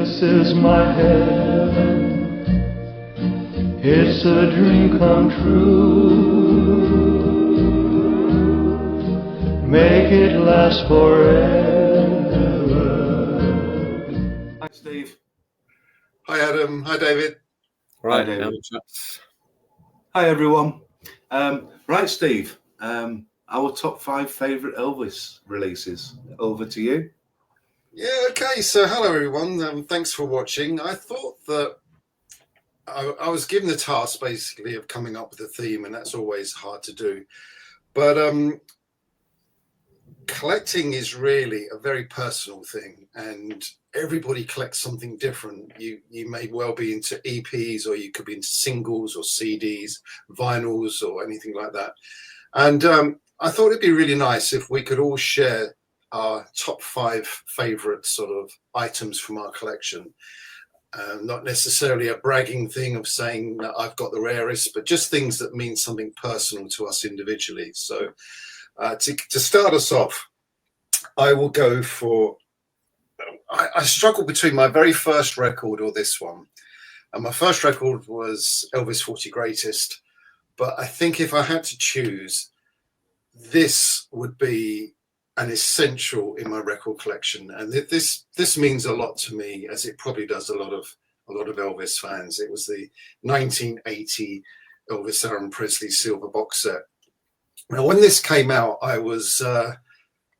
This is my heaven. It's a dream come true. Make it last forever. Hi, Steve. Hi, Adam. Hi, David. Right, hi, David. Hi, everyone. Right, Steve. Our top 5 favourite Elvis releases. Over to you. Yeah, okay. So, hello, everyone. Thanks for watching. I thought that I was given the task, basically, of coming up with a theme, and that's always hard to do. But collecting is really a very personal thing, and everybody collects something different. You may well be into EPs, or you could be into singles or CDs, vinyls, or anything like that. And I thought it'd be really nice if we could all share our top 5 favorite sort of items from our collection. Not necessarily a bragging thing of saying that I've got the rarest, but just things that mean something personal to us individually. So to start us off, I will go for, I struggled between my very first record or this one. And my first record was Elvis 40 Greatest. But I think if I had to choose, this would be an essential in my record collection. And this means a lot to me, as it probably does a lot of Elvis fans. It was the 1980 Elvis Aron Presley silver box set. Now, when this came out, I was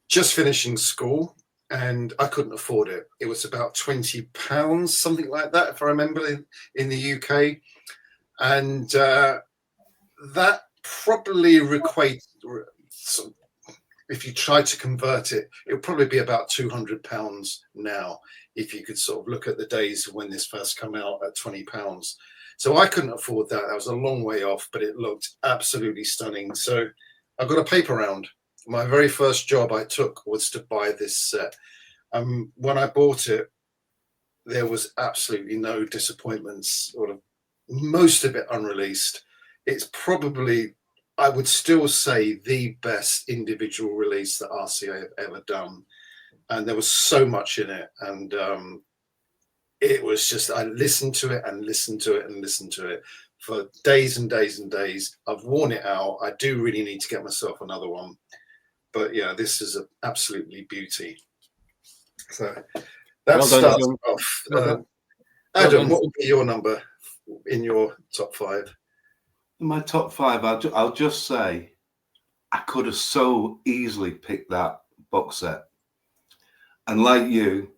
just finishing school and I couldn't afford it. It was about £20, something like that, if I remember, in the UK. And that probably equates, if you try to convert it, it would probably be about £200 now, if you could sort of look at the days when this first came out at £20. So I couldn't afford that. That was a long way off, but it looked absolutely stunning. So I got a paper round. My very first job I took was to buy this set. When I bought it, there was absolutely no disappointments, or most of it unreleased. It's probably, I would still say, the best individual release that RCA have ever done. And there was so much in it. And it was just, I listened to it and listened to it and listened to it for days and days and days. I've worn it out. I do really need to get myself another one. But yeah, this is an absolutely beauty. So that starts off. Adam, what would be your number in your top 5? In my top 5, I'll just say I could have so easily picked that box set. And like you,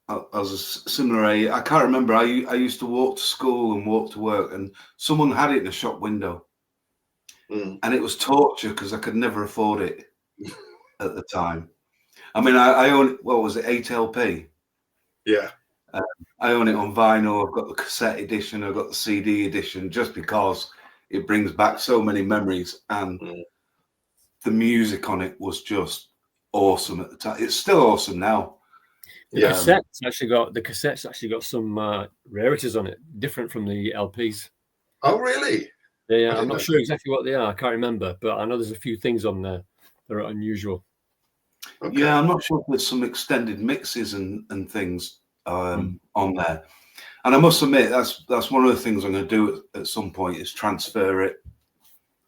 I was a similar age. I can't remember. I used to walk to school and walk to work, and someone had it in a shop window. And it was torture because I could never afford it at the time. I mean, I own, what was it, 8LP? Yeah. I own it on vinyl. I've got the cassette edition. I've got the CD edition, just because it brings back so many memories. And the music on it was just awesome at the time. It's still awesome now. The cassette's actually got some rarities on it, different from the LPs. Oh, really? Yeah, I'm not sure exactly what they are. I can't remember, but I know there's a few things on there that are unusual. Okay. Yeah, I'm not sure if there's some extended mixes and things on there. And I must admit, that's one of the things I'm going to do at some point, is transfer it,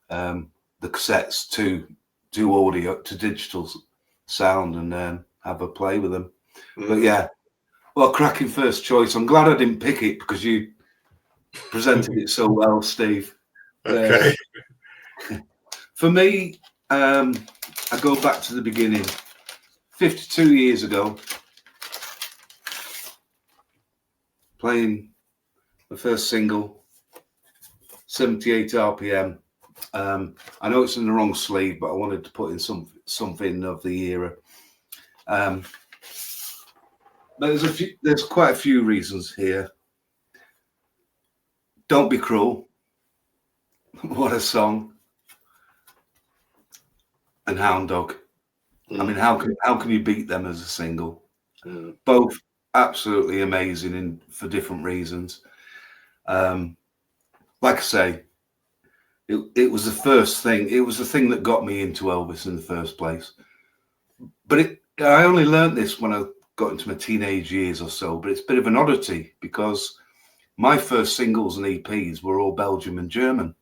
the cassettes to audio, to digital sound, and have a play with them. But yeah, well, cracking first choice. I'm glad I didn't pick it because you presented it so well, Steve. Okay. For me, I go back to the beginning. 52 years ago, playing the first single, 78 RPM. I know it's in the wrong sleeve, but I wanted to put in something of the era. There's quite a few reasons here. Don't Be Cruel. What a song. And Hound Dog. I mean, how can you beat them as a single? Both absolutely amazing for different reasons. Like I say, it was the first thing. It was the thing that got me into Elvis in the first place. But I only learned this when I got into my teenage years or so, but it's a bit of an oddity because my first singles and EPs were all Belgium and German.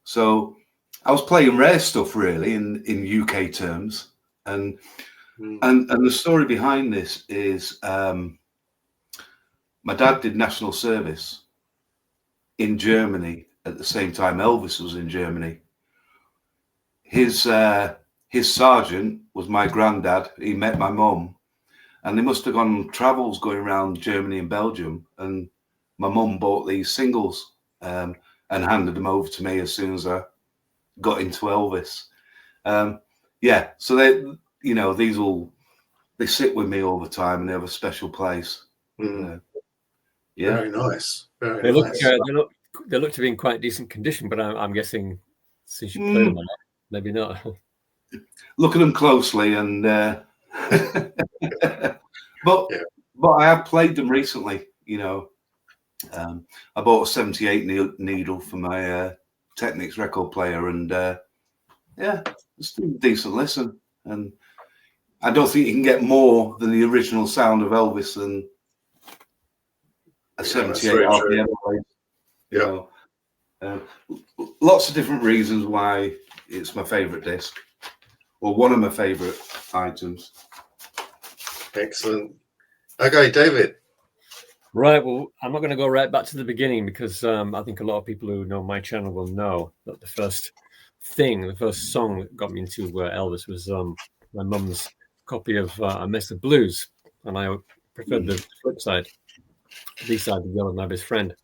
So I was playing rare stuff really in UK terms. And the story behind this is my dad did national service in Germany at the same time Elvis was in Germany. His sergeant was my granddad. He met my mum, and they must have gone on travels going around Germany and Belgium. And my mum bought these singles and handed them over to me as soon as I got into Elvis. So they, you know, they sit with me all the time, and they have a special place. Very nice. Very nice. They look to be in quite decent condition, but I'm guessing since you played them a lot, maybe not. Look at them closely, and but I have played them recently. You know, I bought a 78 needle for my Technics record player, and it's a decent listen. And I don't think you can get more than the original sound of Elvis than a 78 RPM. You know, lots of different reasons why it's my favorite disc, or one of my favorite items. Excellent. Okay, David. Right. Well, I'm not going to go right back to the beginning because I think a lot of people who know my channel will know that the first song that got me into Elvis was my mum's copy of A Mess of Blues, and I preferred the flip side, B-side, The Girl of My Best Friend.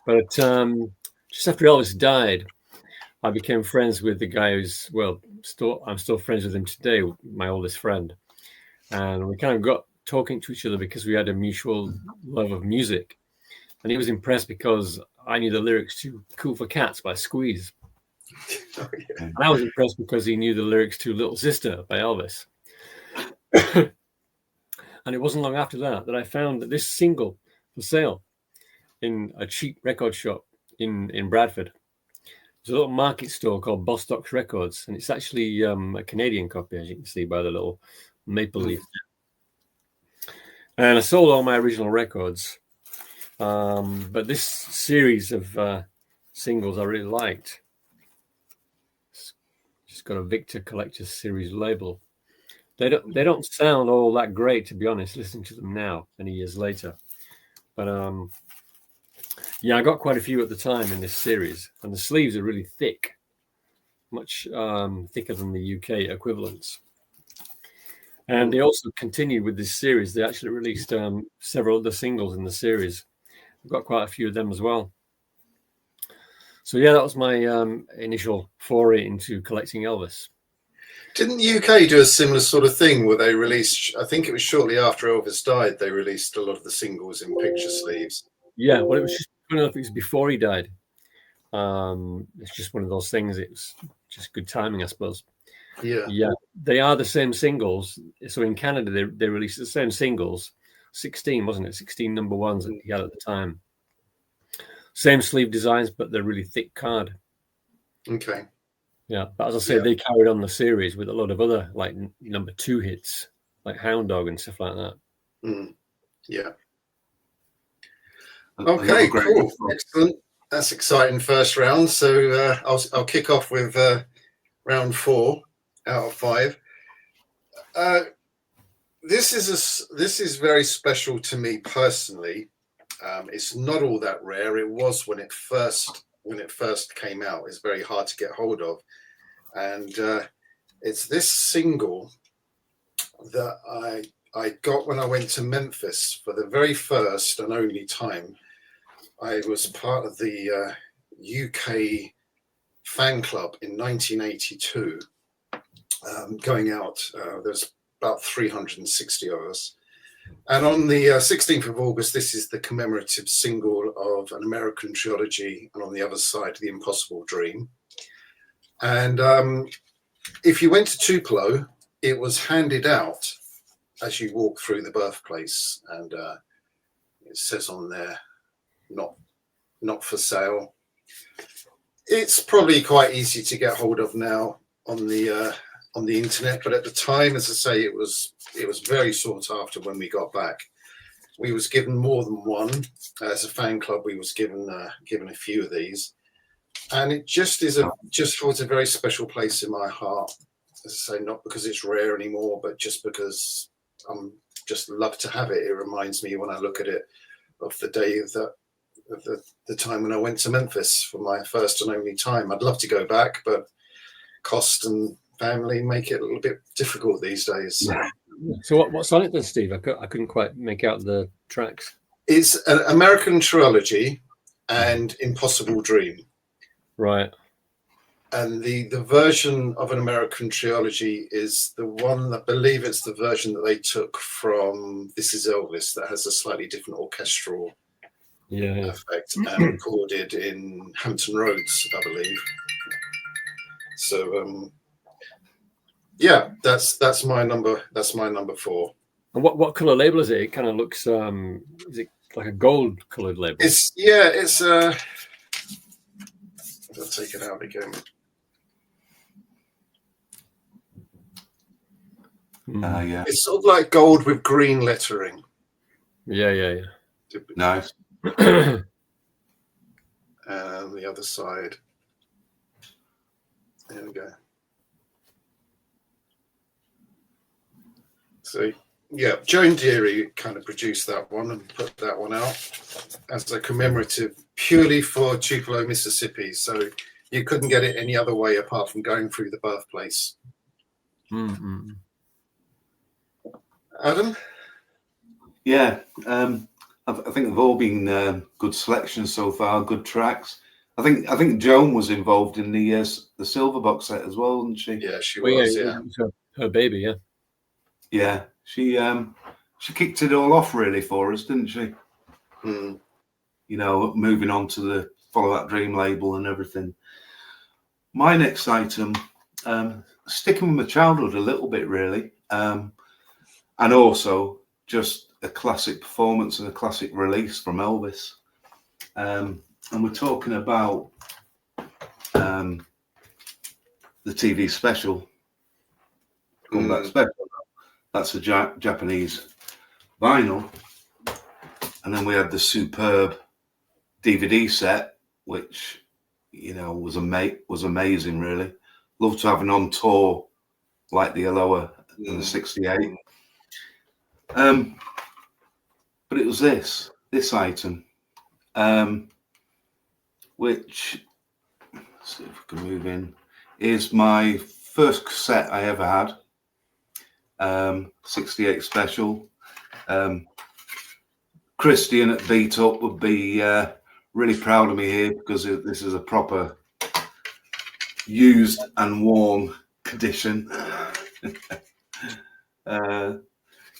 But just after Elvis died, I became friends with the guy who's, I'm still friends with him today, my oldest friend. And we kind of got talking to each other because we had a mutual love of music. And he was impressed because I knew the lyrics to Cool for Cats by Squeeze. Oh, yeah. And I was impressed because he knew the lyrics to Little Sister by Elvis. And it wasn't long after that I found that this single for sale in a cheap record shop in Bradford. There's a little market store called Bostock's Records, and it's actually a Canadian copy, as you can see by the little maple leaf. And I sold all my original records, but this series of singles I really liked. It's just got a Victor Collector's Series label. They don't sound all that great, to be honest, listening to them now, many years later. But I got quite a few at the time in this series, and the sleeves are really thick, much thicker than the UK equivalents. And they also continued with this series. They actually released several other singles in the series. I've got quite a few of them as well. So that was my initial foray into collecting Elvis. Didn't the UK do a similar sort of thing where they released, I think it was shortly after Elvis died, they released a lot of the singles in picture sleeves? Yeah, well, it was just, I don't know if it was before he died. It's just one of those things. It was just good timing, I suppose. Yeah, they are the same singles. So in Canada, they released the same singles, 16, wasn't it? 16 number ones that he had at the time. Same sleeve designs, but they're really thick card. Okay. Yeah, but as I say, they carried on the series with a lot of other like number 2 hits, like Hound Dog and stuff like that. Yeah. Okay, cool, excellent. That's exciting first round. So I'll kick off with round 4 out of 5. This is very special to me personally. It's not all that rare. It was when it first came out. It's very hard to get hold of, and it's this single that I got when I went to Memphis for the very first and only time. I was part of the UK fan club in 1982. Going out, there's about 360 of us. And on the 16th of August, this is the commemorative single of An American Trilogy, and on the other side, The Impossible Dream. And if you went to Tupelo, it was handed out as you walk through the birthplace. And it says on there, not for sale. It's probably quite easy to get hold of now on the on the internet. But at the time, as I say, it was very sought after when we got back. We was given more than one. As a fan club, we was given a few of these, and it just holds a very special place in my heart. As I say, not because it's rare anymore, but just because I'm just love to have it. It reminds me, when I look at it, of the day of the time when I went to Memphis for my first and only time. I'd love to go back, but cost and family make it a little bit difficult these days. So what's on it then, Steve? I couldn't quite make out the tracks. It's an American Trilogy and Impossible Dream. Right. And the version of an American Trilogy is the one, I believe it's the version that they took from This Is Elvis, that has a slightly different orchestral effect, and recorded in Hampton Roads, I believe. So yeah, that's my number 4. And what color label is it? It kind of looks is it like a gold colored label? It's I'll take it out again. Yeah. It's sort of like gold with green lettering. Yeah. Nice. And the other side. There we go. So yeah, Joan Deary kind of produced that one and put that one out as a commemorative purely for Tupelo, Mississippi. So you couldn't get it any other way apart from going through the birthplace. Mm-hmm. Adam? Yeah, I think they've all been good selections so far, good tracks. I think Joan was involved in the Silver box set as well, wasn't she? Yeah, she was. Yeah, her baby. Yeah. Yeah, she kicked it all off really for us, didn't she? Mm. You know, moving on to the Follow That Dream label and everything. My next item, sticking with my childhood a little bit really, and also just a classic performance and a classic release from Elvis. And we're talking about the TV special. Comeback special. That's a Japanese vinyl. And then we had the superb DVD set, which, you know, was amazing, really. Love to have an on tour like the Aloha in the 68. But it was this item, which, let's see if we can move in, is my first cassette I ever had. 68 special. Christian at Beat Up would be really proud of me here, because this is a proper used and worn condition.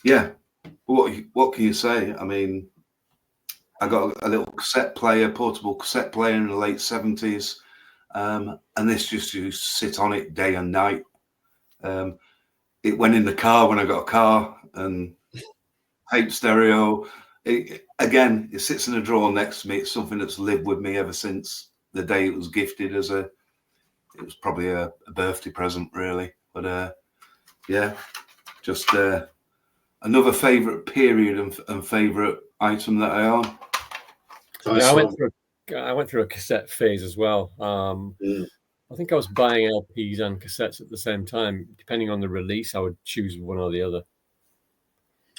Yeah, what can you say? I mean, I got a little cassette player, portable cassette player in the late 70s, and this just used to sit on it day and night. It went in the car when I got a car, and tape stereo. It sits in a drawer next to me. It's something that's lived with me ever since the day it was gifted it was probably a birthday present, really. But yeah, just another favourite period and favourite item that I own. Yeah, I went through a cassette phase as well. I think I was buying LPs and cassettes at the same time. Depending on the release, I would choose one or the other.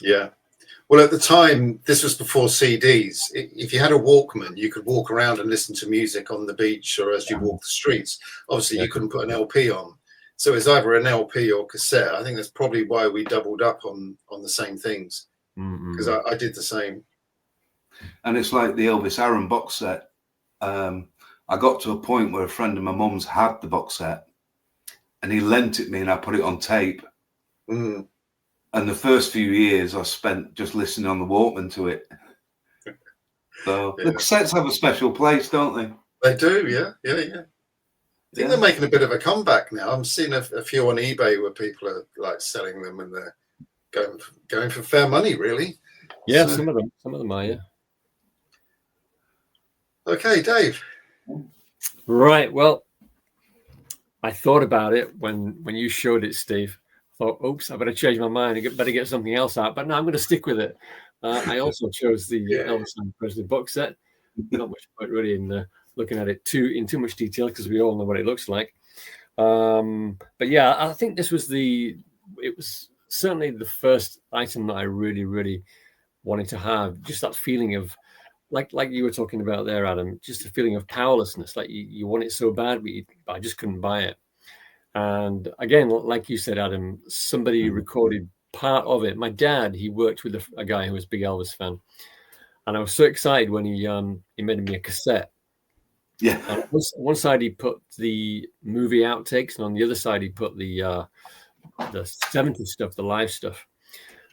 Yeah. Well, at the time, this was before CDs. If you had a Walkman, you could walk around and listen to music on the beach or as you walk the streets. Obviously, you couldn't put an LP on. So it's either an LP or cassette. I think that's probably why we doubled up on the same things, because I did the same. And it's like the Elvis Aron box set. I got to a point where a friend of my mum's had the box set, and he lent it me, and I put it on tape. And the first few years I spent just listening on the Walkman to it. So the cassettes have a special place, don't they? They do, yeah. I think they're making a bit of a comeback now. I'm seeing a few on eBay where people are like selling them, and they're going for fair money, really. Yeah, so, some of them are, yeah. Okay, Dave. Right. Well, I thought about it when you showed it, Steve. I thought, oops, I better change my mind. I better get something else out. But no, I'm going to stick with it. I also chose the Elvis and Presley box set. Not much point really in looking at it in too much detail because we all know what it looks like. But yeah, I think it was certainly the first item that I really, really wanted to have. Just that feeling of, like you were talking about there, Adam, just a feeling of powerlessness. Like you want it so bad, but I just couldn't buy it. And again, like you said, Adam, somebody recorded part of it. My dad, he worked with a guy who was a big Elvis fan. And I was so excited when he made me a cassette. Yeah. And on one side he put the movie outtakes, and on the other side he put the 70s stuff, the live stuff.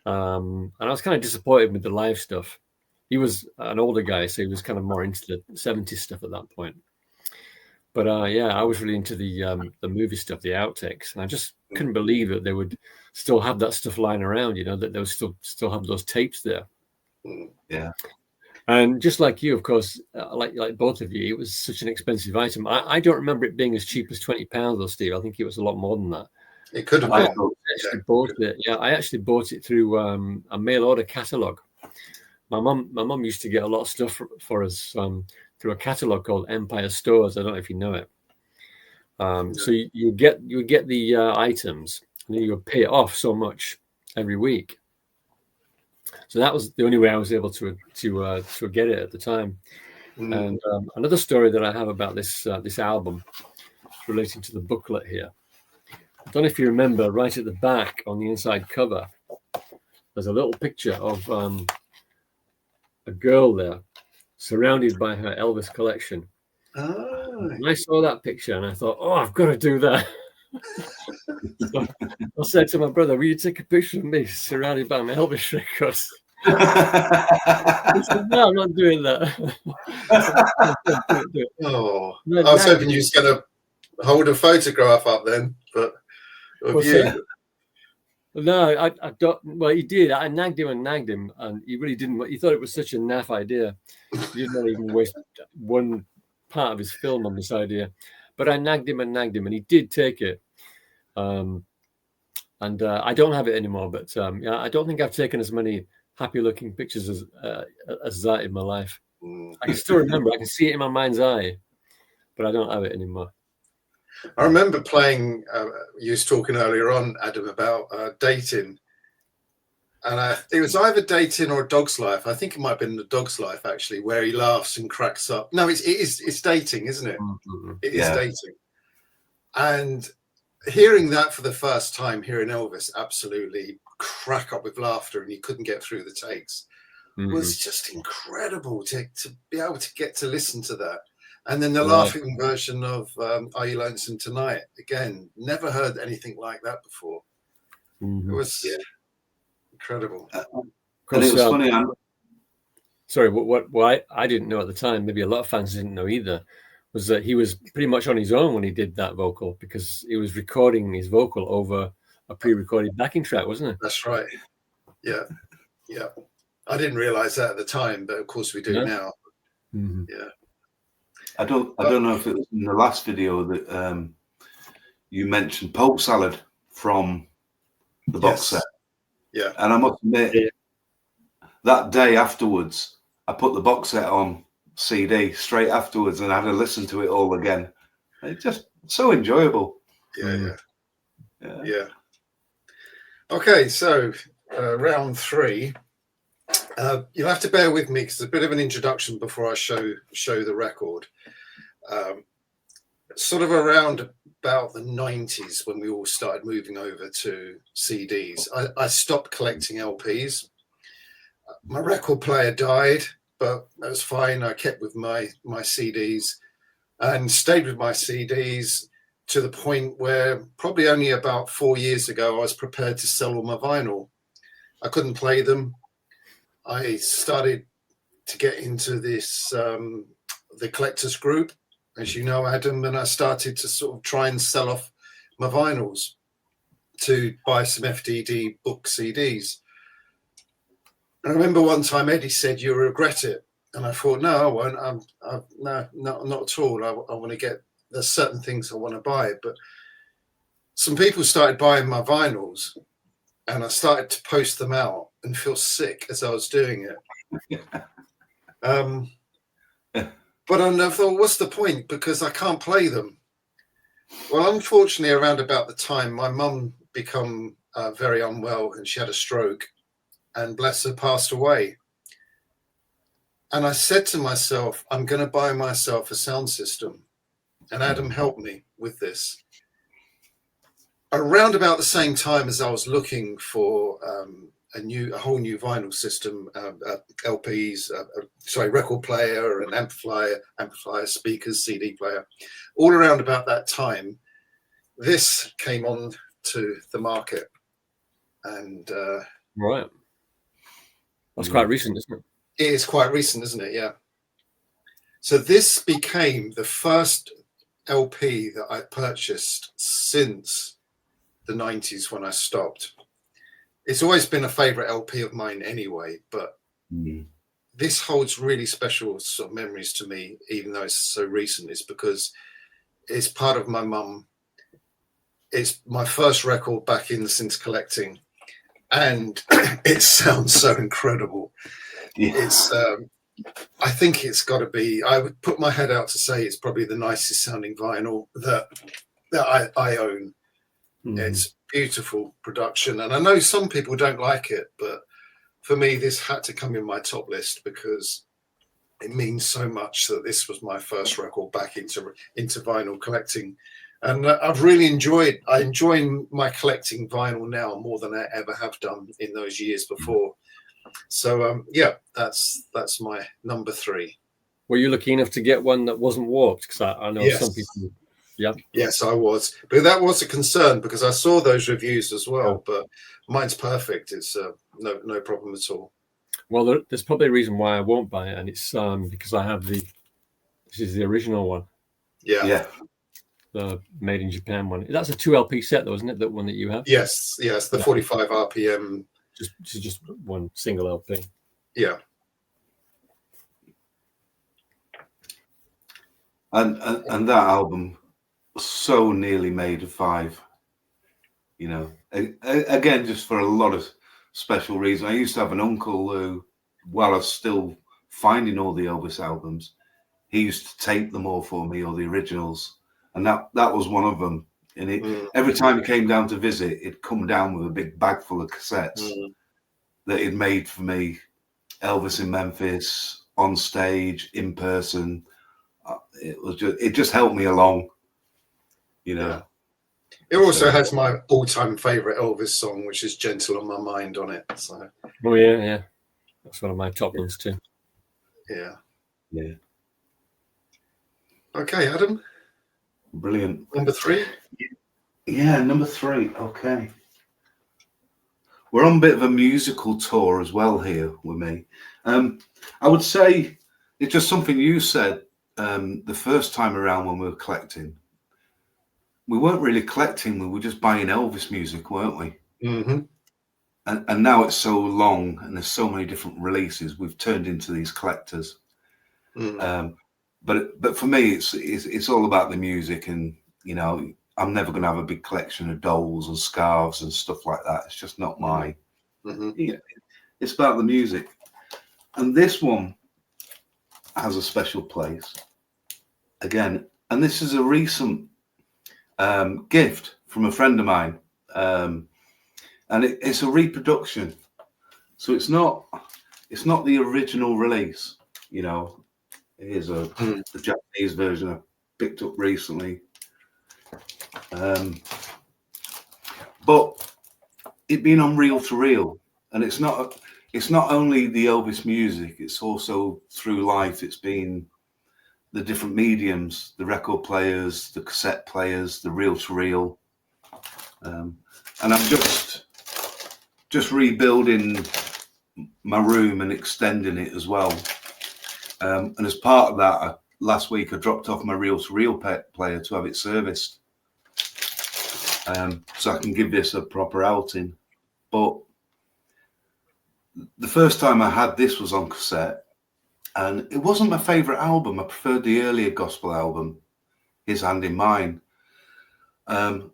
And I was kind of disappointed with the live stuff. He was an older guy, so he was kind of more into the 70s stuff at that point. But yeah, I was really into the movie stuff, the outtakes, and I just couldn't believe that they would still have that stuff lying around. You know, that they would still have those tapes there. Yeah. And just like you, of course, like both of you, it was such an expensive item. I don't remember it being as cheap as £20, though, Steve. I think it was a lot more than that. It could have been. I actually bought it through a mail order catalogue. My mum used to get a lot of stuff for us through a catalogue called Empire Stores. I don't know if you know it. So you would get the items, and then you would pay it off so much every week. So that was the only way I was able to get it at the time. And another story that I have about this album relating to the booklet here. I don't know if you remember, right at the back on the inside cover, there's a little picture of a girl there surrounded by her Elvis collection. Oh. And I saw that picture and I thought, oh, I've got to do that. So I said to my brother, will you take a picture of me surrounded by my Elvis records? He said, no, I'm not doing that. Oh, I was hoping you was going to hold a photograph up then, but of you. No, I don't. Well, he did. I nagged him, and he really didn't. He thought it was such a naff idea. He did not even waste one part of his film on this idea. But I nagged him, and he did take it. And I don't have it anymore. But yeah, I don't think I've taken as many happy-looking pictures as that in my life. I can still remember. I can see it in my mind's eye, but I don't have it anymore. I remember playing, you was talking earlier on, Adam, about dating. And it was either dating or A Dog's Life. I think it might have been The Dog's Life, actually, where he laughs and cracks up. No, it's dating, isn't it? Mm-hmm. It is dating. And hearing that for the first time, hearing Elvis absolutely crack up with laughter and he couldn't get through the takes, was just incredible to be able to get to listen to that. And then the laughing version of Are You Lonesome Tonight? Again, never heard anything like that before. It was incredible. And it was funny. Sorry, what I didn't know at the time, maybe a lot of fans didn't know either, was that he was pretty much on his own when he did that vocal, because he was recording his vocal over a pre-recorded backing track, wasn't it? That's right. Yeah. Yeah. I didn't realize that at the time, but of course we do now. Yeah. I don't know if it was in the last video that you mentioned Pope Salad from the box set. Yeah. And I must admit, that day afterwards, I put the box set on CD straight afterwards and I had to listen to it all again. It's just so enjoyable. Yeah. Okay, so round 3. You'll have to bear with me because it's a bit of an introduction before I show the record. Sort of around about the 90s when we all started moving over to CDs, I stopped collecting LPs. My record player died, but that was fine. I kept with my CDs and stayed with my CDs to the point where probably only about 4 years ago I was prepared to sell all my vinyl. I couldn't play them. I started to get into this, the collectors group, as you know, Adam, and I started to sort of try and sell off my vinyls to buy some FDD book CDs. And I remember one time Eddie said, "You'll regret it." And I thought, no, I won't. No, not at all. I want to get, there's certain things I want to buy. But some people started buying my vinyls, and I started to post them out and feel sick as I was doing it. But I thought, what's the point? Because I can't play them. Well, unfortunately, around about the time my mum became very unwell and she had a stroke, and bless her, passed away. And I said to myself, I'm going to buy myself a sound system. And Adam helped me with this. Around about the same time as I was looking for a whole new vinyl system, LPs, record player and amplifier, speakers, CD player, all around about that time, this came on to the market. And right. That's quite recent, isn't it? It is quite recent, isn't it? Yeah. So this became the first LP that I purchased since the 90s when I stopped. It's always been a favorite LP of mine anyway, but this holds really special sort of memories to me, even though it's so recent. It's because it's part of my mum. It's my first record back since collecting, and it sounds so incredible. Yeah. It's I think it's got to be, I would put my head out to say it's probably the nicest sounding vinyl that I own. It's beautiful production, and I know some people don't like it, but for me this had to come in my top list because it means so much that this was my first record back into vinyl collecting. And I've really enjoy my collecting vinyl now more than I ever have done in those years before. So yeah, that's my number 3. Were you lucky enough to get one that wasn't warped? Because I know some people. Yeah. Yes, I was, but that was a concern because I saw those reviews as well. But mine's perfect. It's no problem at all. Well, there's probably a reason why I won't buy it, and it's because I have this is the original one. Yeah. The made in Japan one. That's a 2 LP set, though, isn't it? That one that you have. Yes. The 45 RPM. Just one single LP. Yeah. And that album so nearly made a 5. You know, again, just for a lot of special reasons. I used to have an uncle who, while I was still finding all the Elvis albums, he used to tape them all for me, all the originals, and that was one of them. And every time he came down to visit, he'd come down with a big bag full of cassettes that he'd made for me. Elvis in Memphis, on stage, in person. It just helped me along, you know. Yeah. It also has my all-time favorite Elvis song, which is "Gentle on My Mind" on it. So. Oh yeah, that's one of my top ones too. Yeah. Okay, Adam. Brilliant. Number 3. Yeah, number 3. Okay. We're on a bit of a musical tour as well here with me. I would say it's just something you said the first time around when we were collecting. We weren't really collecting, we were just buying Elvis music, weren't we? Mm-hmm. And now it's so long and there's so many different releases, we've turned into these collectors. But for me, it's all about the music, and you know, I'm never going to have a big collection of dolls and scarves and stuff like that. It's just not my. You know, it's about the music, and this one has a special place again. And this is a recent gift from a friend of mine, and it's a reproduction. So it's not the original release, you know. Here's the Japanese version I picked up recently. But it being on reel to reel, and it's not only the Elvis music, it's also through life. It's been the different mediums, the record players, the cassette players, the reel to reel, and I'm just rebuilding my room and extending it as well. And as part of that, last week I dropped off my reel-to-reel player to have it serviced, so I can give this a proper outing. But the first time I had this was on cassette, and it wasn't my favourite album. I preferred the earlier gospel album, His Hand in Mine. But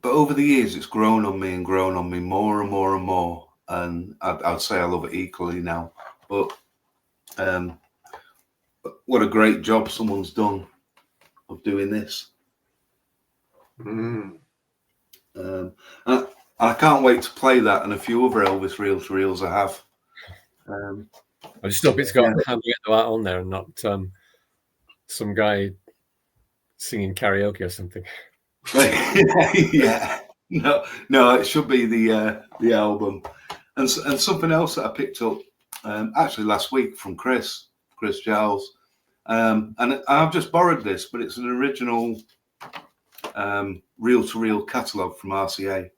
but over the years, it's grown on me more and more and more. And I'd say I love it equally now. But what a great job someone's done of doing this. I can't wait to play that and a few other Elvis reel-to-reels I have. I just hope it's got how to get that on there and not some guy singing karaoke or something. Yeah, no, it should be the album. And something else that I picked up actually last week from Chris Giles, and I've just borrowed this, but it's an original reel-to-reel catalogue from RCA.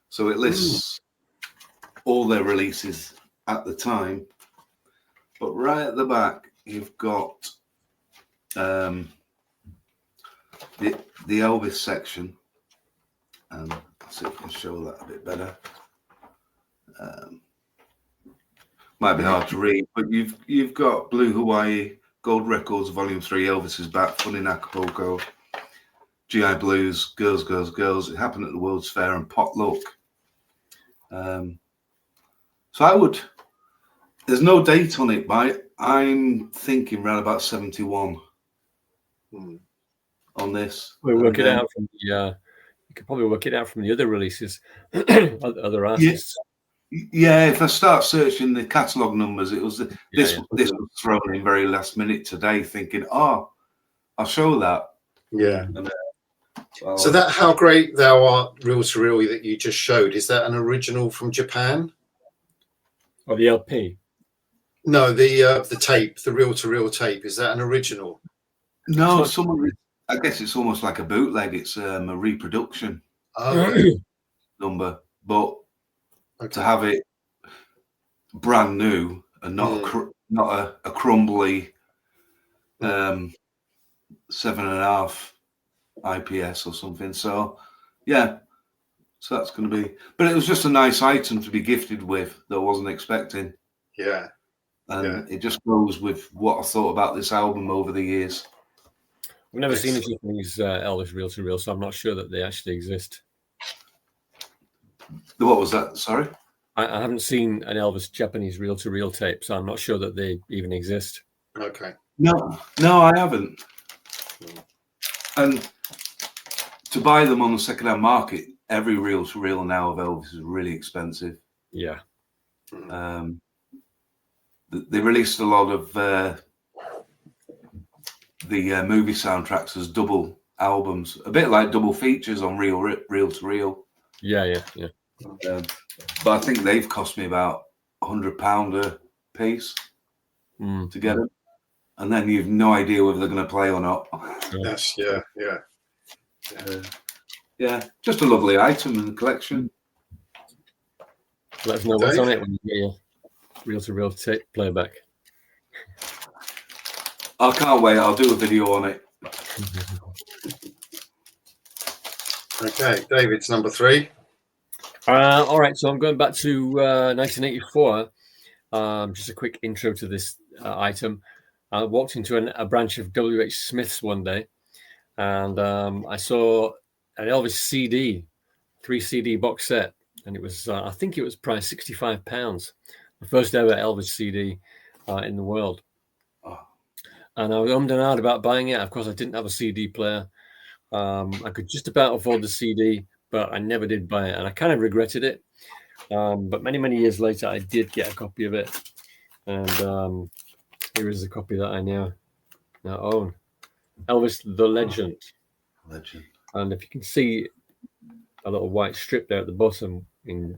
So it lists all their releases at the time, but right at the back you've got the Elvis section, and I'll see if I can show that a bit better. Might be hard to read, but you've got Blue Hawaii, Gold Records Volume 3, Elvis is Back, Fun in Acapulco, GI Blues, Girls, Girls, Girls, It Happened at the World's Fair, and Potluck. So I would, there's no date on it, but I'm thinking around about 71 on this. We'll work it out from the, you could probably work it out from the other releases, other artists. Yeah, if I start searching the catalogue numbers, it was this was thrown in very last minute today, thinking, oh, I'll show that. Yeah. So that How Great Thou Art reel-to-reel that you just showed, is that an original from Japan? Or the LP? No, the tape, the reel-to-reel tape. Is that an original? No, I guess it's almost like a bootleg. It's a reproduction number, but to have it brand new and not a crumbly 7.5 IPS or something. So yeah, so that's going to be. But it was just a nice item to be gifted with that I wasn't expecting. Yeah, and it just goes with what I thought about this album over the years. I've never seen a Japanese Elvis reel-to-reel, so I'm not sure that they actually exist. What was that? Sorry? I haven't seen an Elvis Japanese reel-to-reel tape, so I'm not sure that they even exist. Okay. No, I haven't. And to buy them on the second-hand market, every reel-to-reel now of Elvis is really expensive. Yeah. They released a lot of the movie soundtracks as double albums, a bit like double features on reel-to-reel. Yeah. But I think they've cost me about £100 a piece to get them, and then you've no idea whether they're going to play or not. Yes, yeah, just a lovely item in the collection. Let us know what's on it when you get your reel-to-reel tape playback. I can't wait. I'll do a video on it. Okay, David's number 3. All right, so I'm going back to 1984. Just a quick intro to this item. I walked into a branch of W.H. Smith's one day, and I saw an Elvis CD, 3 CD box set, and it was I think it was priced £65, the first ever Elvis CD in the world. And I was ummed and ahed about buying it. Of course, I didn't have a CD player. I could just about afford the CD, but I never did buy it, and I kind of regretted it. But many years later, I did get a copy of it, and here is the copy that I now own. Elvis the Legend. And if you can see a little white strip there at the bottom in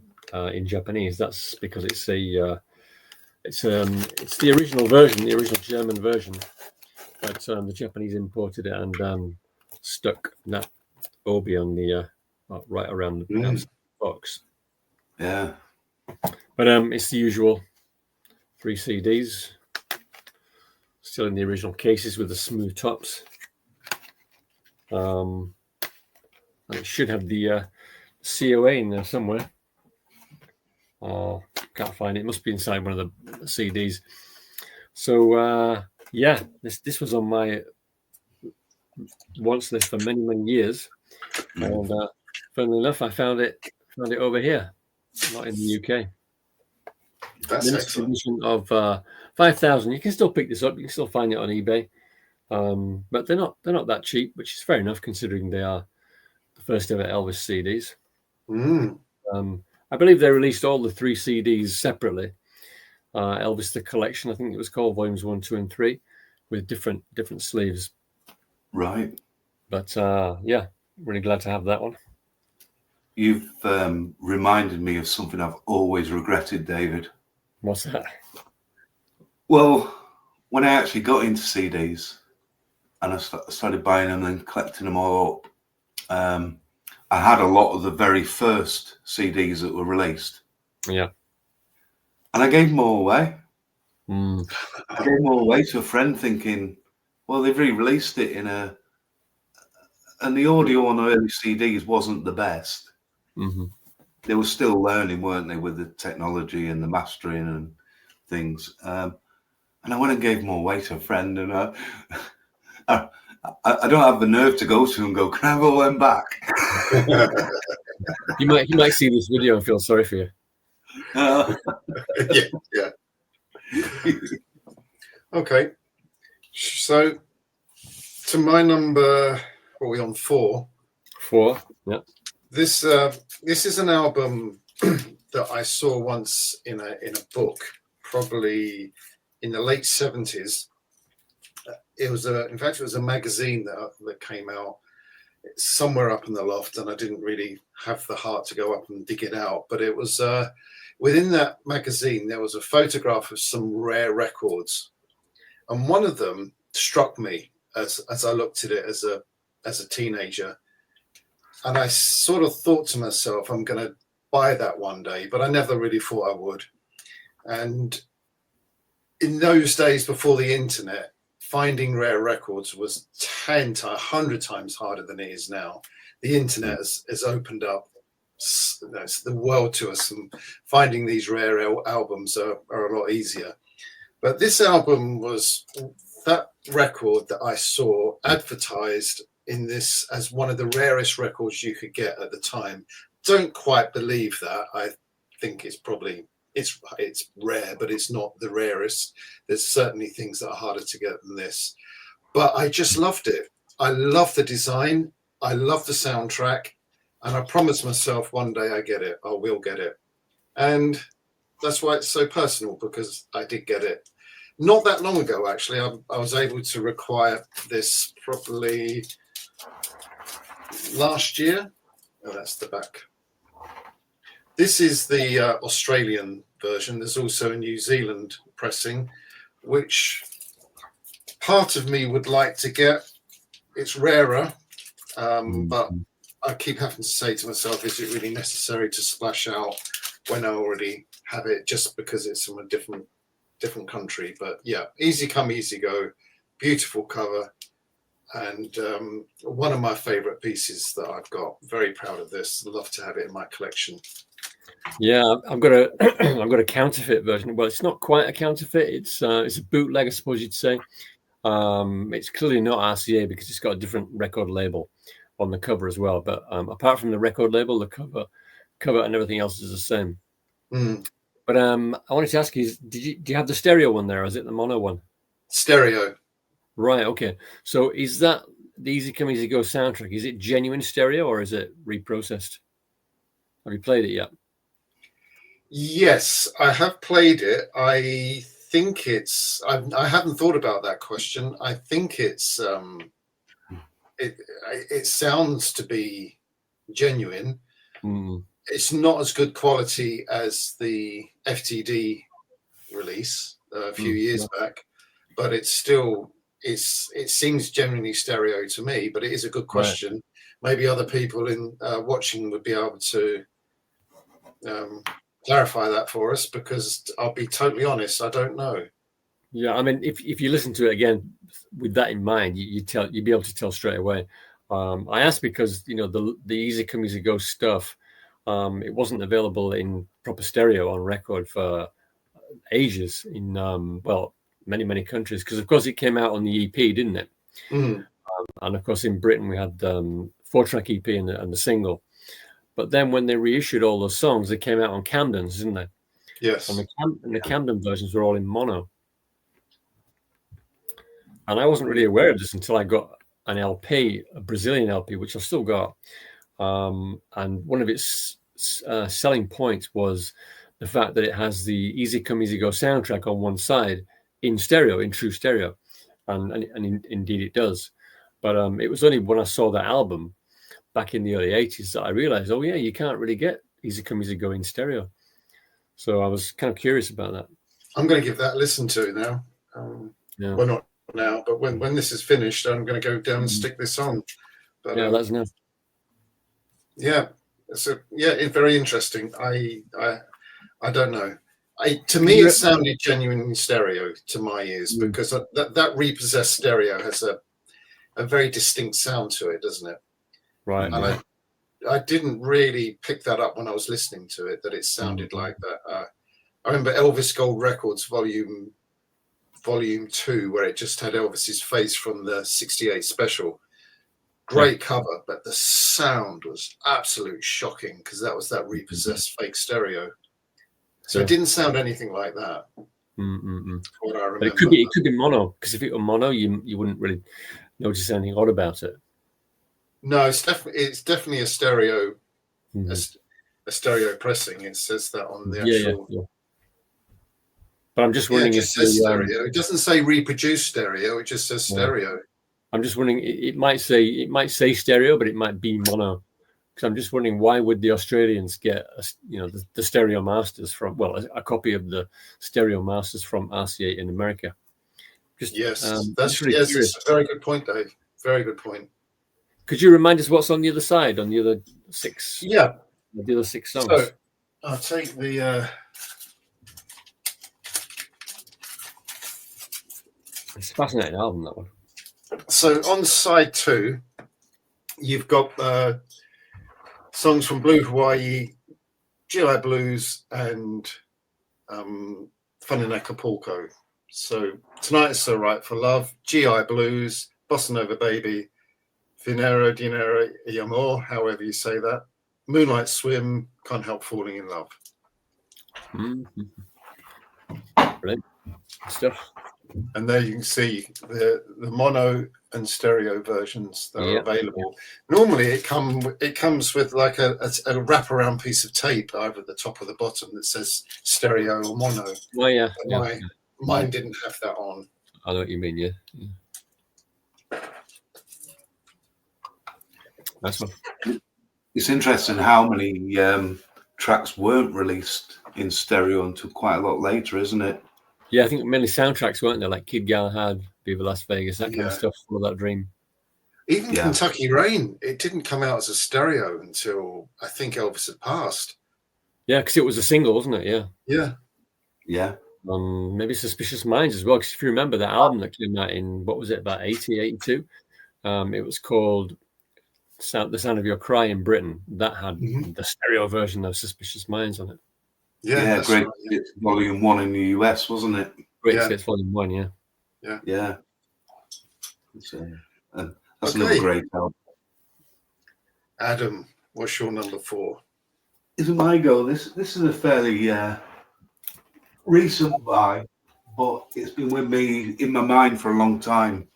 Japanese, that's because it's the original version, the original German version, but the Japanese imported it and stuck that obi on the right around the box. Yeah, but it's the usual 3 CDs, still in the original cases with the smooth tops. And it should have the COA in there somewhere. Can't find it. It must be inside one of the CDs. So yeah, this was on my wants list for many years, and funnily enough, I found it over here, not in the UK. That's Limited excellent. edition of 5,000. You can still pick this up. You can still find it on eBay, but they're not that cheap, which is fair enough considering they are the first ever Elvis CDs. I believe they released all the 3 CDs separately. Elvis the Collection, I think it was called, volumes 1, 2, and 3, with different sleeves. Right. But yeah, really glad to have that one. You've reminded me of something I've always regretted, David. What's that? Well, when I actually got into CDs and I started buying them and collecting them all up, I had a lot of the very first CDs that were released. Yeah. And I gave them all away. Mm. I gave them all away to a friend thinking, well, they've re-released it and the audio on early CDs wasn't the best. Mm-hmm. They were still learning, weren't they, with the technology and the mastering and things. And I went and gave them all away to a friend, and I don't have the nerve to go to him and go, can I have all them back? He might see this video and feel sorry for you. Yeah. Okay. So to my number, what are we on, 4? 4, yeah. This is an album that I saw once in a book, probably in the late 70s. It was a magazine that came out somewhere up in the loft, and I didn't really have the heart to go up and dig it out. But it was within that magazine there was a photograph of some rare records, and one of them struck me as I looked at it as a teenager. And I sort of thought to myself, I'm going to buy that one day, but I never really thought I would. And in those days before the internet, finding rare records was 100 times harder than it is now. The internet has opened up the world to us, and finding these rare albums are a lot easier. But this album was that record that I saw advertised in this as one of the rarest records you could get at the time. Don't quite believe that. I think it's probably it's rare, but it's not the rarest. There's certainly things that are harder to get than this. But I just loved it. I love the design. I love the soundtrack, and I promised myself one day I will get it. And that's why it's so personal, because I did get it. Not that long ago, actually. I was able to acquire this probably last year. Oh, that's the back. This is the Australian version. There's also a New Zealand pressing, which part of me would like to get. It's rarer, but I keep having to say to myself, is it really necessary to splash out when I already have it, just because it's from a different country? But yeah, easy come, easy go. Beautiful cover. And one of my favorite pieces that I've got. Very proud of this. Love to have it in my collection. Yeah, I've got a counterfeit version. Well, it's not quite a counterfeit. It's a bootleg, I suppose you'd say. It's clearly not RCA because it's got a different record label on the cover as well. But apart from the record label, the cover and everything else is the same. But I wanted to ask you, do you have the stereo one there, or is it the mono one? Stereo. Right, okay. So is that the Easy Come Easy Go soundtrack? Is it genuine stereo or is it reprocessed? Have you played it yet? Yes, I have played it. I think it's. I haven't thought about that question. I think it's. It sounds to be genuine. It's not as good quality as the FTD release a few years back, but it's still. It seems genuinely stereo to me, but it is a good question. Right. Maybe other people in watching would be able to clarify that for us, because I'll be totally honest, I don't know. Yeah, I mean, if you listen to it again with that in mind, you'd be able to tell straight away. I asked because the Easy Come Easy Go stuff, it wasn't available in proper stereo on record for ages in many countries, because of course it came out on the EP, didn't it? And of course in Britain we had 4-track EP and the single. But then when they reissued all those songs, they came out on Camdens, didn't they? Yes. And the Camden versions were all in mono. And I wasn't really aware of this until I got an LP, a Brazilian LP, which I've still got. And one of its selling points was the fact that it has the Easy Come Easy Go soundtrack on one side in stereo, in true stereo. And indeed it does. But it was only when I saw that album back in the early 80s that I realized, oh, yeah, you can't really get Easy Come Easy Go in stereo. So I was kind of curious about that. I'm going to give that a listen to now. Yeah. Well, not now, but when this is finished, I'm going to go down and stick this on. But, Yeah, that's nice. Yeah, so it's very interesting. I don't know. To me, it sounded genuinely stereo to my ears because that repossessed stereo has a very distinct sound to it, doesn't it? Right. And I didn't really pick that up when I was listening to it, that it sounded like that. I remember Elvis Gold Records Volume 2, where it just had Elvis's face from the '68 special. Great cover, but the sound was absolutely shocking because that was that repossessed fake stereo. So it didn't sound anything like that. What I remember. But it could be mono, because if it were mono, you wouldn't really notice anything odd about it. No, it's definitely a stereo, a stereo pressing. It says that on the actual. Yeah. But I'm just wondering it just says stereo. It doesn't say reproduce stereo. It just says stereo. I'm just wondering. It might say stereo, but it might be mono. Because I'm just wondering, why would the Australians get the stereo masters from? Well, a copy of the stereo masters from RCA in America. That's really it's a very good point, Dave. Very good point. Could you remind us what's on the other side, on the other 6? Yeah, the other 6 songs. So I'll take the. It's a fascinating album, that one. So on side 2, you've got songs from Blue Hawaii, GI Blues, and Fun in Acapulco. So Tonight Is So Right for Love, GI Blues, Bossa Nova Baby, Dinero y Amor, however you say that, Moonlight Swim, Can't Help Falling in Love. Brilliant stuff. And there you can see the mono and stereo versions that are available. Normally it comes with like a wraparound piece of tape either at the top or the bottom that says stereo or mono. Oh yeah. Mine didn't have that on. I know what you mean, yeah. Nice one. It's interesting how many tracks weren't released in stereo until quite a lot later, isn't it? Yeah, I think mainly soundtracks, weren't there? Like Kid Galahad, Viva Las Vegas, that kind of stuff, Full of That Dream. Even Kentucky Rain, it didn't come out as a stereo until I think Elvis had passed. Yeah, because it was a single, wasn't it? Yeah. Maybe Suspicious Minds as well, because if you remember that album that came out in, what was it, about 80, 82? It was called The Sound of Your Cry in Britain. That had the stereo version of Suspicious Minds on it. Yeah, Great Hits Volume 1 in the US, wasn't it? Great Hits Volume 1, yeah. That's another great album. Adam, what's your number 4? It's my go. This is a fairly recent buy, but it's been with me in my mind for a long time.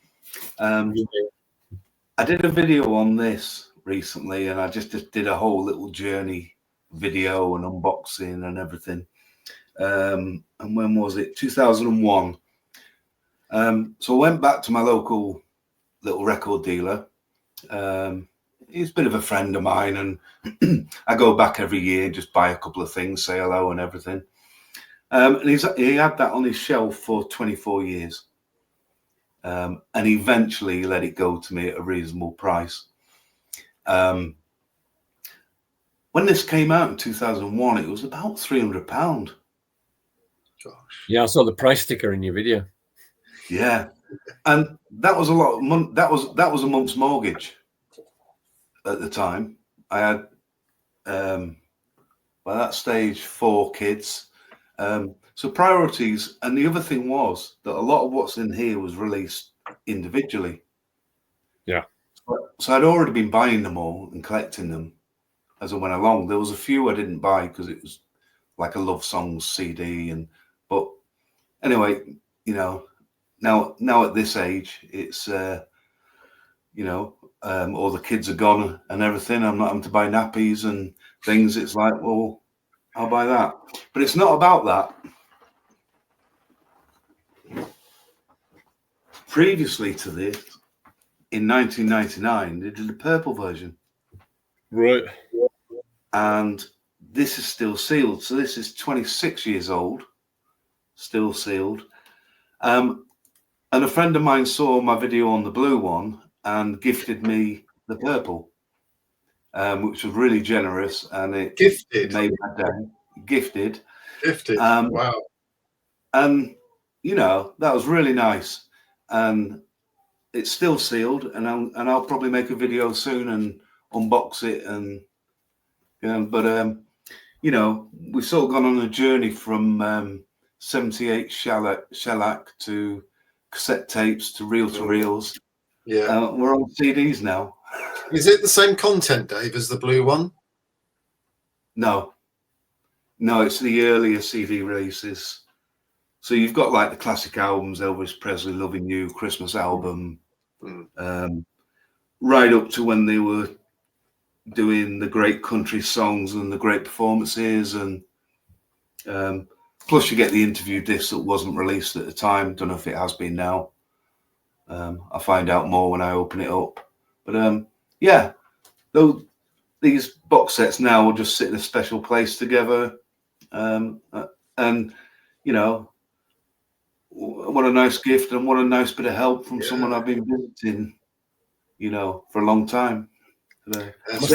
I did a video on this recently, and I just did a whole little journey video and unboxing and everything. And when was it? 2001. So I went back to my local little record dealer. He's a bit of a friend of mine, and I go back every year, just buy a couple of things, say hello and everything. And he had that on his shelf for 24 years. And eventually he let it go to me at a reasonable price. When this came out in 2001, it was about £300. Gosh. Yeah, I saw the price sticker in your video. Yeah, and that was a lot of money. That was a month's mortgage at the time. I had, by that stage, 4 kids. So priorities, and the other thing was that a lot of what's in here was released individually. Yeah. So I'd already been buying them all and collecting them as I went along. There was a few I didn't buy because it was like a love songs CD, but anyway, you know, now at this age, it's you know, all the kids are gone and everything. I'm not having to buy nappies and things. It's like, well, I'll buy that. But it's not about that. Previously to this, in 1999, they did a purple version. Right. And this is still sealed. So this is 26 years old, still sealed. And a friend of mine saw my video on the blue one and gifted me the purple, which was really generous. And it made my day. Gifted. Wow. And, you know, that was really nice. And it's still sealed. And I'll probably make a video soon and unbox it. And, but, you know, we've sort of gone on a journey from 78 shellac to cassette tapes to reel-to-reels. Yeah. We're on CDs now. Is it the same content, Dave, as the blue one? No, it's the earlier CD releases. So you've got like the classic albums, Elvis Presley, Loving You, Christmas album, right up to when they were doing the great country songs and the great performances, and plus you get the interview disc that wasn't released at the time. Don't know if it has been now. I'll find out more when I open it up. But yeah, though these box sets now will just sit in a special place together, and you know, what a nice gift and what a nice bit of help from someone I've been visiting, you know, for a long time. I must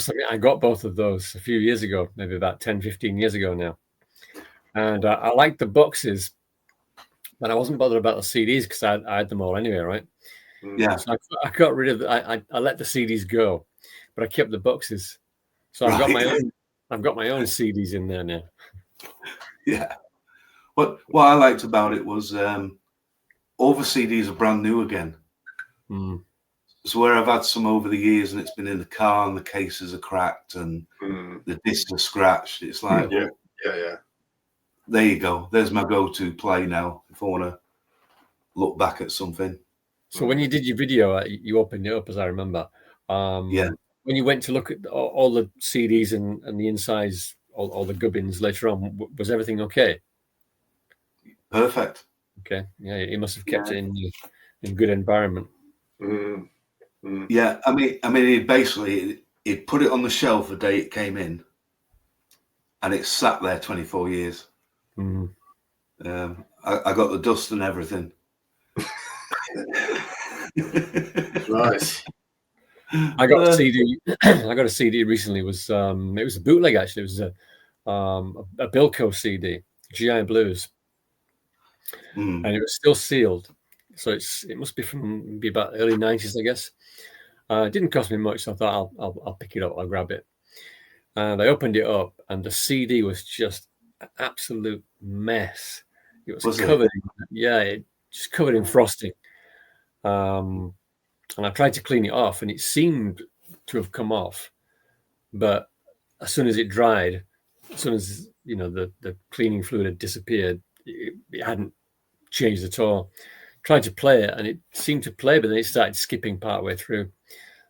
admit, I got both of those a few years ago, maybe about 10, 15 years ago now. And I liked the boxes, but I wasn't bothered about the CDs because I had them all anyway, right? Yeah. So I got rid of I let the CDs go, but I kept the boxes. So I've got my own CDs in there now. Yeah. What I liked about it was all the CDs are brand new again. So where I've had some over the years and it's been in the car and the cases are cracked and the discs are scratched, it's like, yeah. There you go. There's my go-to play now if I want to look back at something. So when you did your video, you opened it up, as I remember. Yeah. When you went to look at all the CDs and the insides, all the gubbins later on, was everything okay? Perfect. Okay. Yeah, you must have kept it in good environment. Yeah, I mean, he'd put it on the shelf the day it came in, and it sat there 24 years. I got the dust and everything. Nice. I got a CD. I got a CD recently. It was a bootleg actually. It was a Bilko CD, GI Blues, and it was still sealed. So it must be from maybe about early 90s, I guess. It didn't cost me much, so I thought I'll pick it up. I'll grab it. And I opened it up, and the CD was just an absolute mess. It was covered. It just covered in frosting. And I tried to clean it off, and it seemed to have come off. But as soon as it dried, as soon as the cleaning fluid had disappeared, it hadn't changed at all. Tried to play it, and it seemed to play, but then it started skipping partway through.